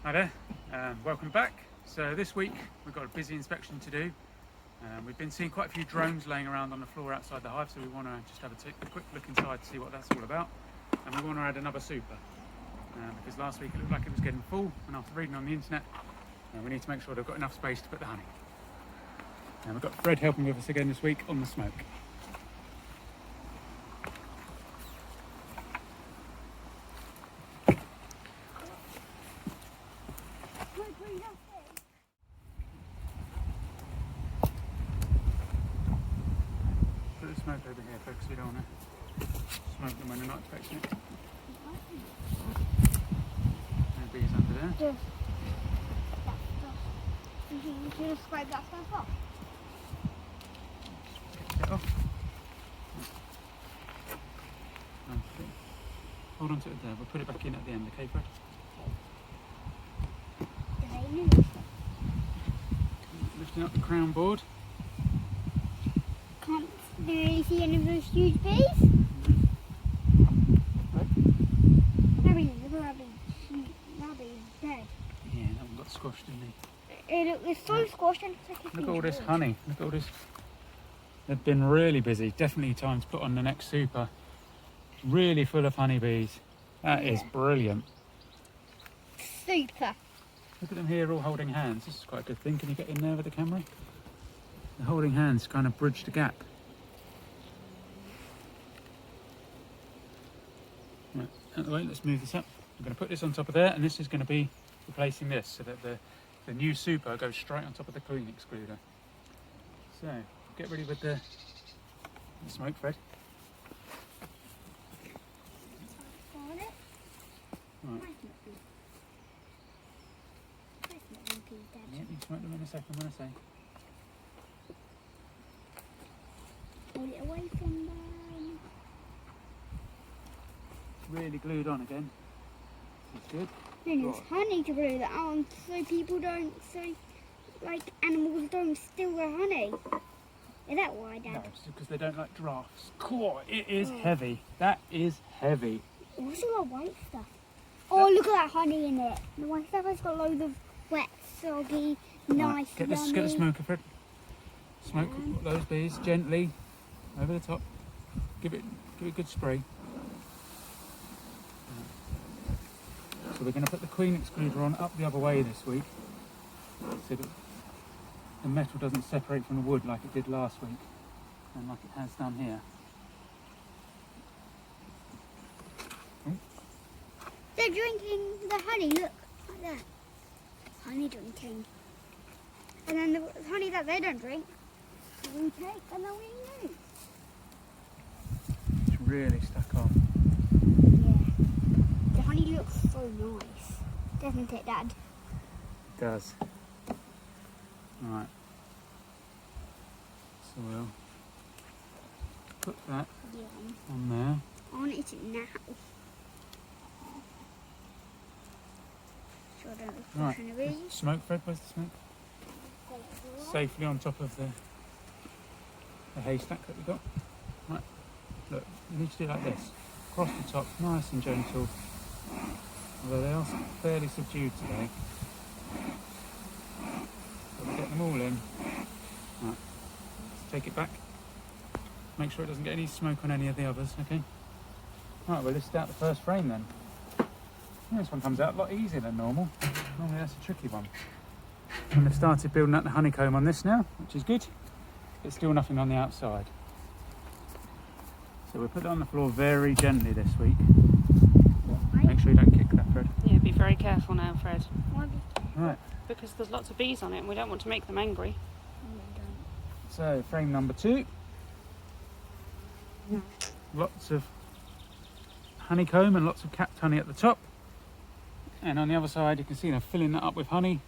Hi there, welcome back. So this week we've got a busy inspection to do. We've been seeing quite a few drones laying around on the floor outside the hive, so we want to just have a quick look inside to see what that's all about. And we want to add another super, because last week it looked like it was getting full, and after reading on the internet, we need to make sure they've got enough space to put the honey. And we've got Fred helping with us again this week on the smoke. Put the smoke over here, folks, so you don't want to smoke them when they're not expecting it. No bees under there. You just scrape that stuff off. Get off. Okay. Hold on to it there, we'll put it back in at the end, okay, Fred? Do they move? Lifting up the crown board. Can't do you see any of those huge bees? Right. The rabbit is dead. Yeah, that one got squashed, didn't he? It's so squashed and Look at all this honey, look at all this. They've been really busy, definitely time to put on the next super. Really full of honeybees. That is brilliant. Super. Look at them here all holding hands. This is quite a good thing. Can you get in there with the camera? They're holding hands to kind of bridge the gap. Right, out of the way, let's move this up. I'm going to put this on top of there, and this is going to be replacing this so that the new super goes straight on top of the clean excluder. So, get ready with the smoke, Fred. Right. Yeah, you can smoke them in a second when I say. Hold it away from them. Really glued on again. That's good. Then it's honey to glue that on so people don't, animals don't steal their honey. Is that why, Dad? No, it's because they don't like drafts. Cool, it is heavy. That is heavy. What's all that white stuff? Oh, look at that honey in it. The white stuff has got loads of wet, soggy, nice, Get the smoker, Fred. Smoke those bees gently over the top. Give it a good spray. So we're going to put the queen excluder on up the other way this week, so that the metal doesn't separate from the wood like it did last week, and like it has done here. They're drinking the honey, look, like that. Honey drinking. And then the honey that they don't drink, we take and then we use. It's really stuck on. Yeah. The honey looks so nice, doesn't it, Dad? It does. Right. So we'll put that on there. On it now. So I don't Right. push any bees. Smoke, Fred, where's the smoke? Safely on top of the haystack that we got. Right, look, you need to do like this. Across the top, nice and gentle. Although they are fairly subdued today. So we'll get them all in. Right, let's take it back. Make sure it doesn't get any smoke on any of the others, okay? Right, we'll list out the first frame then. This one comes out a lot easier than normal. Normally that's a tricky one. And they've started building up the honeycomb on this now, which is good. But still nothing on the outside. So we'll put it on the floor very gently this week. Make sure you don't kick that, Fred. Yeah, be very careful now, Fred. Right. Because there's lots of bees on it and we don't want to make them angry. So frame number 2. Lots of honeycomb and lots of capped honey at the top. And on the other side you can see they're filling that up with honey.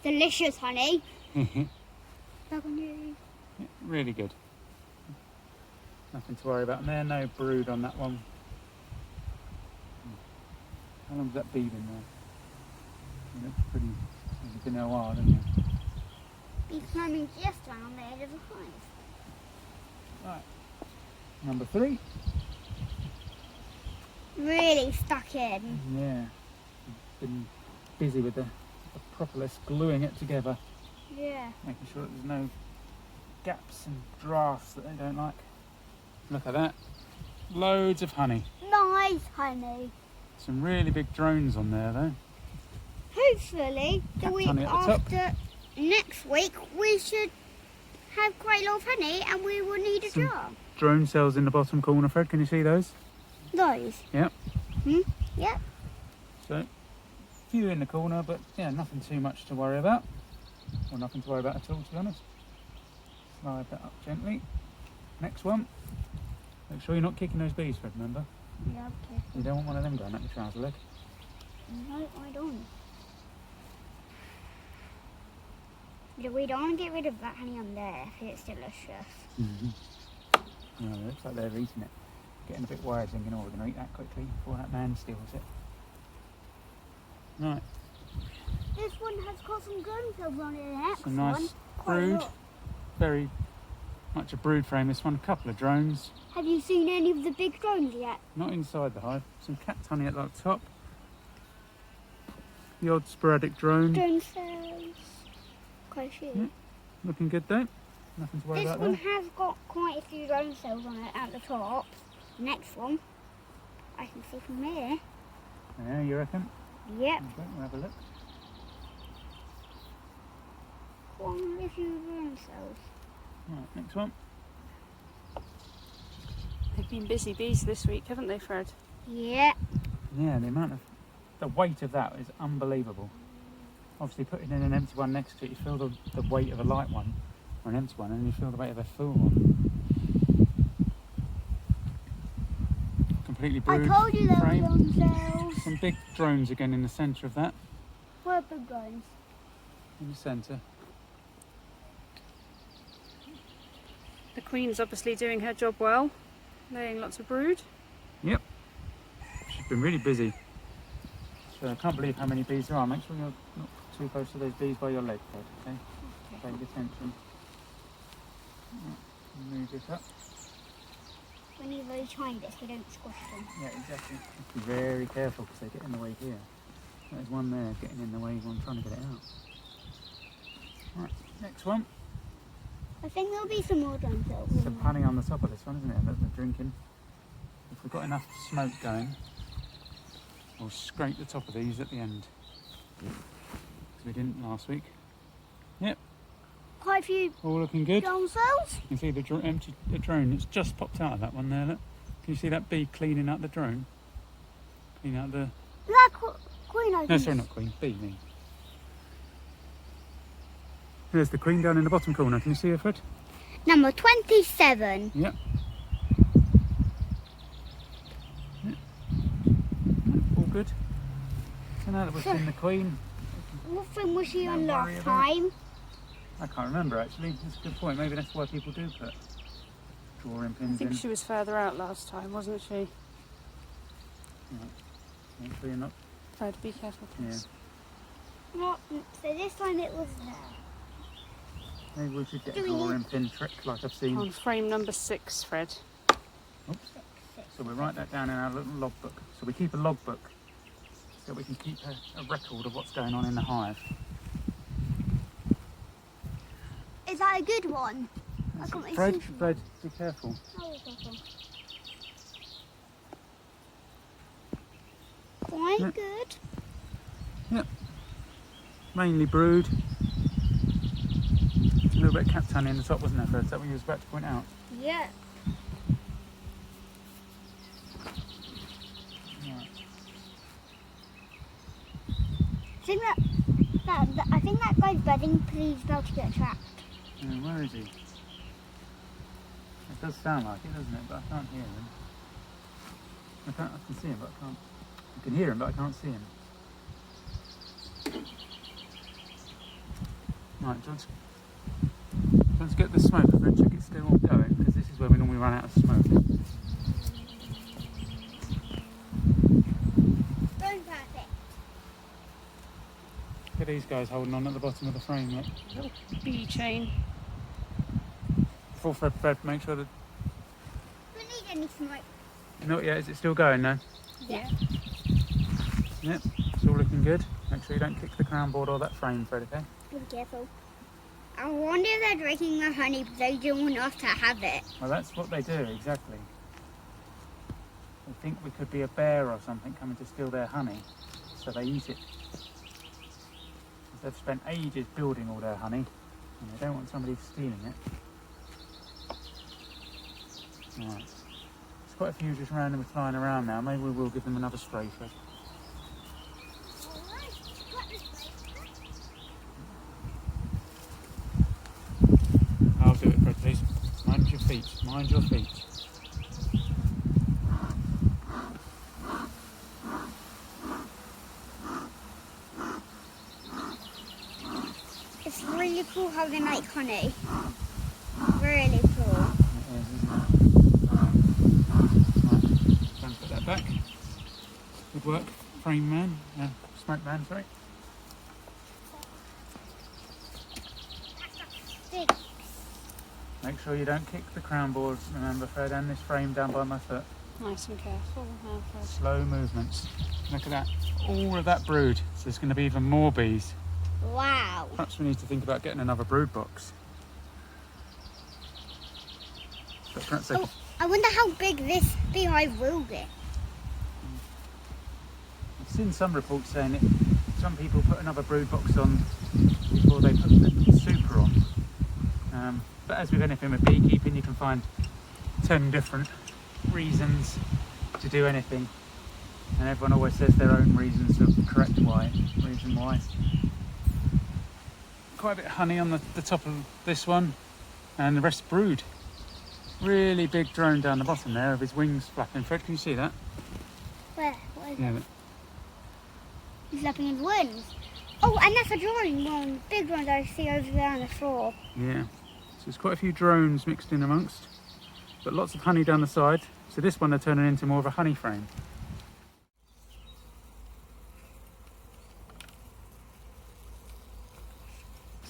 Delicious honey. Yeah, really good. Nothing to worry about there, no brood on that one. How long's that bee been there? It looks pretty, it's been there a while, hasn't it? Bees climbing just around the edge of the hive. Right, number 3. Really stuck in. Yeah, been busy with the propolis, gluing it together, Yeah. making sure that there's no gaps and drafts that they don't like. Look at that. Loads of honey. Nice honey. Some really big drones on there though. Hopefully, the Cat week honey at the top. after next week, we should have quite a lot of honey and we will need a Some- jar. Drone cells in the bottom corner, Fred, can you see those? Those? Yep. Yep. So, a few in the corner, but yeah, nothing too much to worry about. Or nothing to worry about at all, to be honest. Slide that up gently. Next one. Make sure you're not kicking those bees, Fred, remember? Yeah, okay. You don't want one of them going up your trouser leg. No, I don't. We don't want to get rid of that honey on there if it's delicious. No, it looks like they're eating it. Getting a bit worried, thinking, oh, we're going to eat that quickly before that man steals it. Right, This one has got some drone cells on it. The next some nice one, quite a brood. lot. Very much a brood frame, this one. A couple of drones. Have you seen any of the big drones yet? Not inside the hive. Some cat honey at the top. The odd sporadic drone. Drone cells. Quite a few. Yeah. Looking good though. Nothing to worry This about one there. has got quite a few drone cells on it at the top. Next one, I can see from here. Yeah, you reckon? Yep. Okay, we'll have a look. Quite a few drone cells. Right, next one. They've been busy bees this week, haven't they, Fred? Yep. Yeah, the weight of that is unbelievable. Obviously putting in an empty one next to it, you feel the weight of a light one, or an empty one, and you feel the weight of a full one. Completely I brood told you there were frame. drone cells. Some big drones again in the centre of that, Where big drones? in the centre. The queen's obviously doing her job well, laying lots of brood. Yep. She's been really busy. So I can't believe how many bees there are. Make sure you're not too close to those bees by your leg, Fred, okay? Pay attention. Right, move this up. When you're very tiny bits, you don't squish them. Yeah, exactly. Have to be very careful because they get in the way here. There's one there getting in the way when I'm trying to get it out. Right, next one. I think there'll be some more drone cells. Some honey on the top of this one, isn't it? That they're drinking. If we've got enough smoke going, we'll scrape the top of these at the end. Because we didn't last week. Yep, Quite a few all looking good. drone cells. You can see the drone that's just popped out of that one there, look. Can you see that bee cleaning out the drone? Cleaning out the... That queen, I No, think. sorry, not queen, bee, me. There's the queen down in the bottom corner. Can you see her, Fred? Number 27. Yep. Yep. All good. So now that we've seen the queen, What thing was she on Don't worry last about it. time? I can't remember actually. That's a good point. Maybe that's why people do put drawing I pins think in. she was further out last time, wasn't she? Right. Make sure you're not. Fred, be careful, please. Not, so this time it was there. Maybe we should get a Do we need- drawing pin trick like I've seen. On frame number 6, Fred. Oops. So we write that down in our little logbook. So we keep a logbook so we can keep a record of what's going on in the hive. Is that a good one? I That's got it. my Fred, sushi. Fred, be careful. Oh, careful. Quite Yeah. good. Yep. Mainly brood. A little bit of cat honey in the top, wasn't there, Fred? Is that what you was about to point out? Yeah. Right. I think that guy's bedding please about to get trapped. Where is he? It does sound like it, doesn't it? But I can't hear him. I can see him, but I can't. I can hear him, but I can't see him. Right, let's get the smoke and check it's still going, because this is where we normally run out of smoke. Going perfect. Look at these guys holding on at the bottom of the frame. Look. Little bee chain. Before Fred, make sure that. Don't need any smoke. Not yet, is it still going now? Yeah. Yep. So all looking good. Make sure you don't kick the crown board or that frame, Fred, okay? Be careful. I wonder if they're drinking the honey because they don't want us to have it. Well, that's what they do, exactly. They think we could be a bear or something coming to steal their honey, so they eat it. They've spent ages building all their honey, and they don't want somebody stealing it. Right. There's quite a few just randomly flying around now. Maybe we will give them another spray, Fred. I'll do it, Fred, please. Mind your feet. Mind your feet. It's really cool how they make honey. Really cool. It is, isn't it? Right. Don't put that back. Good work, frame man. Smoke man, sorry. Big. Make sure you don't kick the crown board, remember, Fred, and this frame down by my foot. Nice and careful. Fred. Slow movements. Look at that. All of that brood. So there's going to be even more bees. Wow. Perhaps we need to think about getting another brood box. But perhaps they Oh, I wonder how big this beehive will get. I've seen some reports saying that some people put another brood box on before they put the super on. But as with anything with beekeeping, you can find 10 different reasons to do anything, and everyone always says their own reasons of correct reason why. Quite a bit of honey on the top of this one, and the rest brood. Really big drone down the bottom there of his wings flapping. Fred, can you see that? Where? What is Yeah. it? He's flapping his wings. Oh, and that's a drone one. Big drone that I see over there on the floor. Yeah. So there's quite a few drones mixed in amongst, but lots of honey down the side. So this one they're turning into more of a honey frame.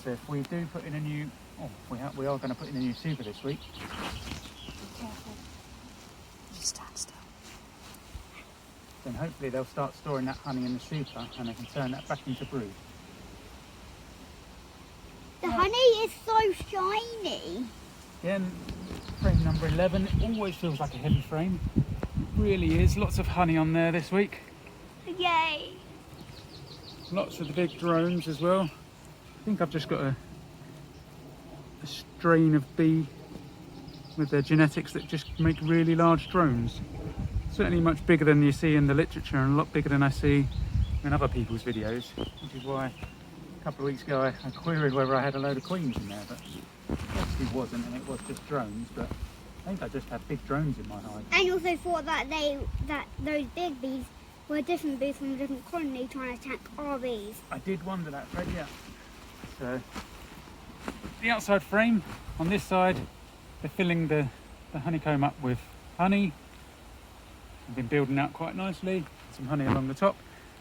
So if we do put in a new, we are going to put in a new super this week. Careful. Just stand still. Then hopefully they'll start storing that honey in the super and they can turn that back into brood. The honey is so shiny. Again, frame number 11, it always feels like a heavy frame. It really is. Lots of honey on there this week. Yay. Lots of the big drones as well. I think I've just got a strain of bee with their genetics that just make really large drones. Certainly much bigger than you see in the literature and a lot bigger than I see in other people's videos, which is why a couple of weeks ago I queried whether I had a load of queens in there, but it obviously wasn't, and it was just drones. But I think I just had big drones in my hive. I also thought that those big bees were different bees from a different colony trying to attack our bees. I did wonder that, Fred, yeah. So the outside frame on this side, they're filling the honeycomb up with honey. They've been building out quite nicely, some honey along the top,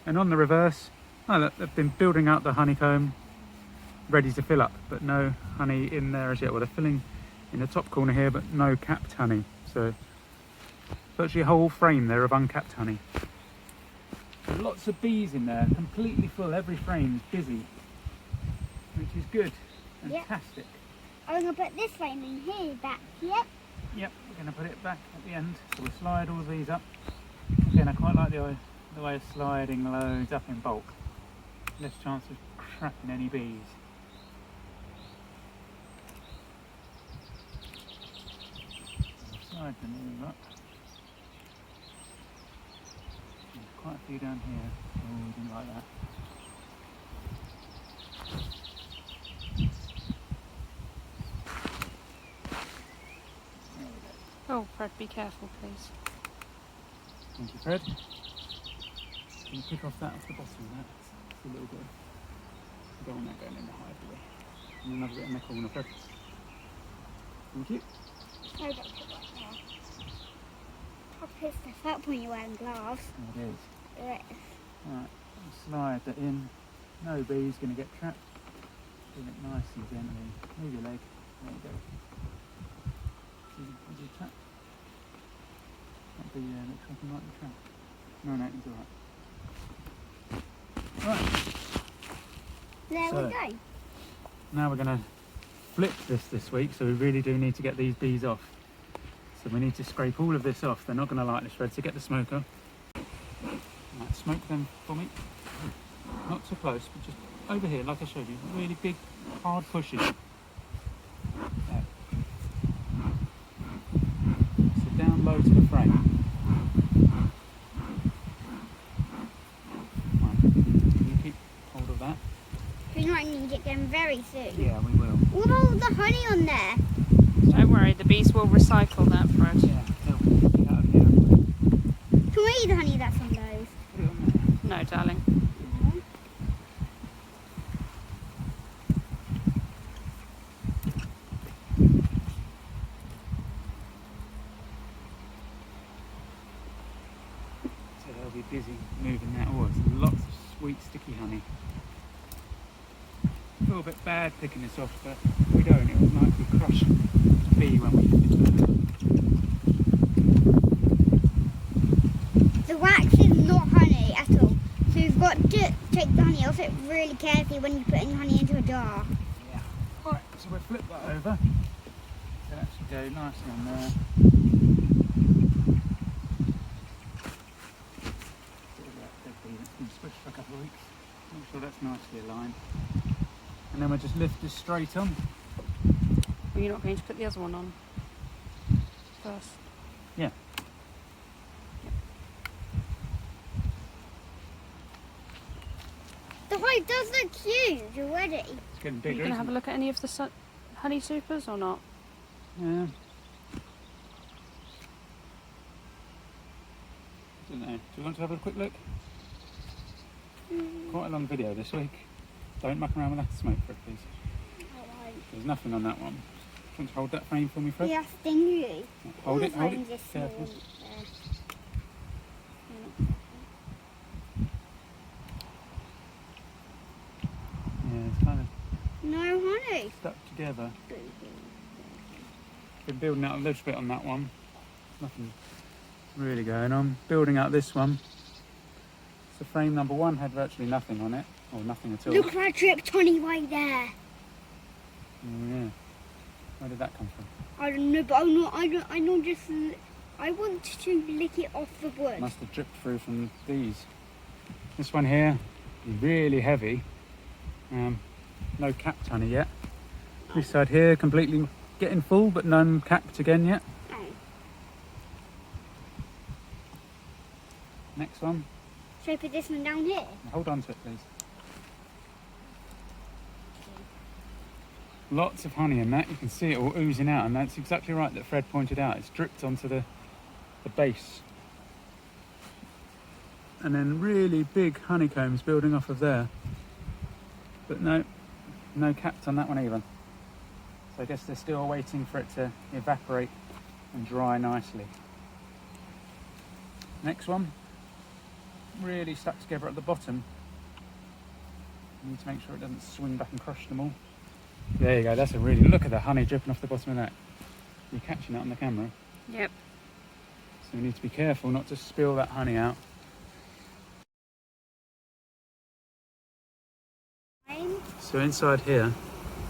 and on the reverse, look, they've been building out the honeycomb ready to fill up, but no honey in there as yet. Well, they're filling in the top corner here, but no capped honey. So virtually a whole frame there of uncapped honey. Lots of bees in there, completely full. Every frame is busy, which is good. Fantastic. I'm going to put this frame in here back. Yep. Yep, we're going to put it back at the end. So we'll slide all of these up. Again, I quite like the way of sliding loads up in bulk. Less chance of trapping any bees. Slide them all up. There's quite a few down here. Oh, we didn't like that. Oh, Fred, be careful, please. Thank you, Fred. Can you pick off that off the bottom of that? It's a little bit. I don't want that going in the hive, do we? And another bit in the corner, Fred. Thank you. No, don't put that there. I'll pick stuff up when you're wearing gloves. There it is. Right. Alright, slide that in. No bee's going to get trapped. Do it nice and gently. Move your leg. There you go. Is he trapped? That bee there looks like he might be trapped. No, he's alright. Right, There So- we go. now we're going to flip this week, so we really do need to get these bees off. So we need to scrape all of this off. They're not going to like this, Fred, so get the smoker. Right, smoke them for me. Not too close, but just over here, like I showed you. Really big, hard pushes. There. So down low to the frame. Right. Can you keep hold of that? We might need it again very soon. Yeah, we will. What about the honey on there? Don't worry, the bees will recycle that, Fred. Yeah, they'll get out of here anyway. Can we eat the honey that's on those? Put it on there. No, darling. So they'll be busy moving that. Oh, it's lots of sweet, sticky honey. I feel a bit bad picking this off, but we don't. It was like we crushed a bee when we did it. The wax is not honey at all. So you've got to take the honey off it really carefully when you put in honey into a jar. Yeah. Alright, so we'll flip that over. It'll actually go nicely on there. Bit of that dead bee that's been squished for a couple of weeks. Make sure that's nicely aligned. And then we'll just lift this straight on. Well, you're not going to put the other one on first. Yeah. The hive does look huge already. It's getting Are you bigger. going to have Isn't a look at any of the honey supers or not? it? Yeah. Don't know. Do you want to have a quick look? Quite a long video this week. Don't muck around with that smoke, Fred, please. There's nothing on that one. Do you want to hold that frame for me, Fred? Yeah, stingy. Hold it, hold Frames it. are small. Careful. Yeah, it's kind of No honey. stuck together. Been building out a little bit on that one. Nothing really going on. Building out this one. So frame number one had virtually nothing on it, or nothing at all. Look at that dripped honey right there. Oh, yeah. Where did that come from? I don't know, but I don't just. I want to lick it off the wood. Must have dripped through from these. This one here is really heavy. No capped honey yet. This side here completely getting full, but none capped again yet. Oh. Next one. Should I put this one down here? Hold on to it, please. Lots of honey in that. You can see it all oozing out, and that's exactly right that Fred pointed out. It's dripped onto the base. And then really big honeycombs building off of there. But no caps on that one either. So I guess they're still waiting for it to evaporate and dry nicely. Next one. Really stuck together at the bottom. You need to make sure it doesn't swing back and crush them all. There you go, that's a really, look at the honey dripping off the bottom of that. You're catching that on the camera. Yep. So we need to be careful not to spill that honey out. So inside here,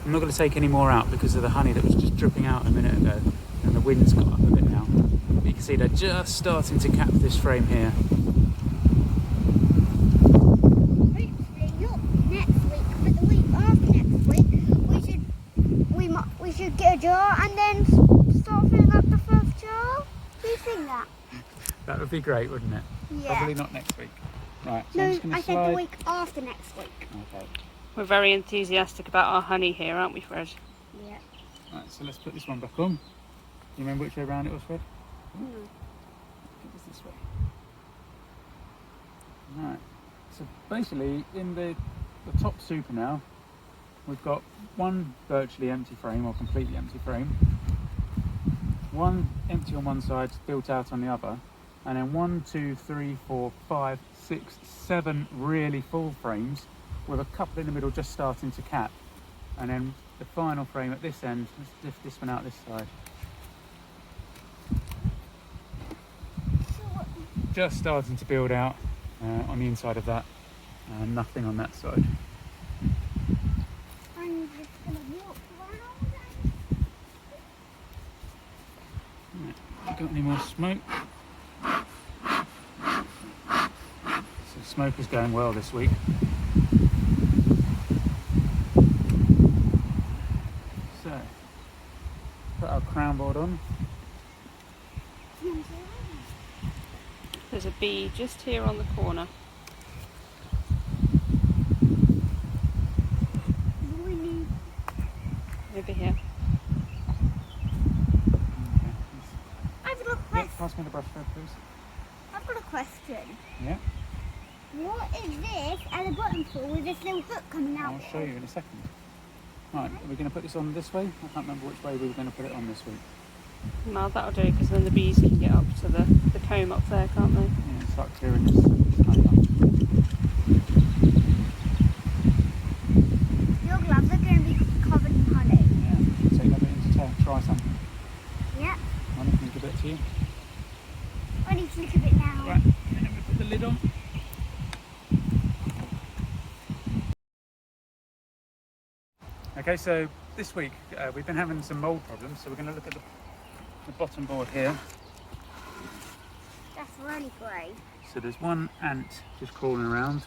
I'm not going to take any more out because of the honey that was just dripping out a minute ago, and the wind's got up a bit now. But you can see they're just starting to cap this frame here. Hopefully not next week, but the week after next week, we should get a jar and then start filling up the first jar. Do you think that? That would be great, wouldn't it? Yeah. Probably not next week. Right, so I'm No, just going I to said slide. the week after next week. Okay. We're very enthusiastic about our honey here, aren't we, Fred? Yeah. Right, so let's put this one back on. You remember which way around it was, Fred? No. I think it's this way. Right. So basically, in the top super now, we've got one virtually empty frame, or completely empty frame. One empty on one side, built out on the other. And then 1, 2, 3, 4, 5, 6, 7 really full frames, with a couple in the middle just starting to cap. And then the final frame at this end, let's lift this one out this side. Just starting to build out on the inside of that. and nothing on that side. I'm just gonna walk around. Right, got any more smoke? So smoke is going well this week. So, put our crown board on. There's a bee just here on the corner. We need Over here. Okay. I've got a Yeah, question. pass me the brush there, please. I've got a question. Yeah, What is this at the bottom for with this little hook coming out? I'll show you in a second. Right, are we going to put this on this way? I can't remember which way we were going to put it on this week. No, that'll do, because then the bees can get up to the comb up there, can't they? Yeah, start clearing this honey up. Your gloves are going to be covered in honey. Yeah, take that bit into try some. Yeah. I need to give it to you. I need to look a bit now. Right, and then we put the lid on. Okay, so this week we've been having some mould problems, so we're going to look at the bottom board here. That's really great. So there's one ant just crawling around.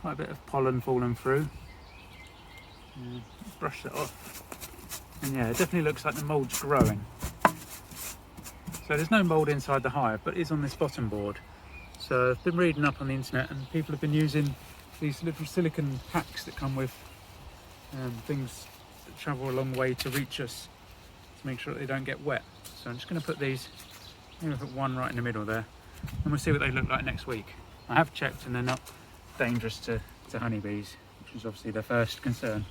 Quite a bit of pollen falling through. Brush that off. And yeah, it definitely looks like the mould's growing. So there's no mould inside the hive, but it is on this bottom board. So I've been reading up on the internet, and people have been using these little silicone packs that come with things that travel a long way to reach us, to make sure that they don't get wet. So I'm just going to put these, I'm going to put one right in the middle there, and we'll see what they look like next week. I have checked, and they're not dangerous to honeybees, which is obviously their first concern.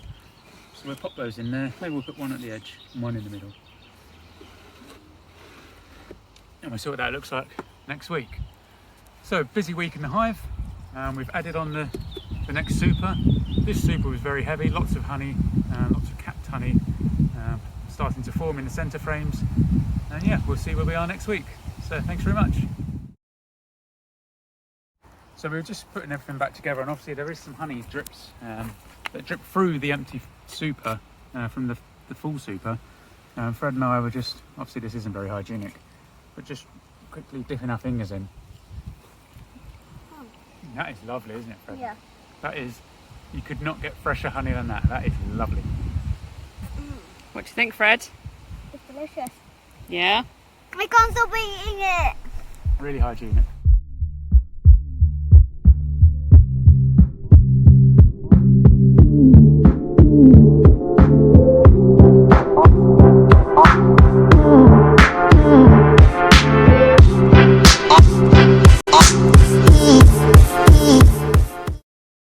So we'll pop those in there. Maybe we'll put one at the edge and one in the middle. And we'll see what that looks like next week. So, busy week in the hive. We've added on the next super. This super was very heavy, lots of honey, lots of capped honey, starting to form in the centre frames. And yeah, we'll see where we are next week. So, thanks very much. So we were just putting everything back together, and obviously there is some honey drips that drip through the empty super from the full super. Fred and I were just, obviously this isn't very hygienic, but just quickly dipping our fingers in. Oh. That is lovely, isn't it, Fred? Yeah. That is, you could not get fresher honey than that. That is lovely. What do you think, Fred? It's delicious. Yeah? I can't stop eating it. Really hygienic.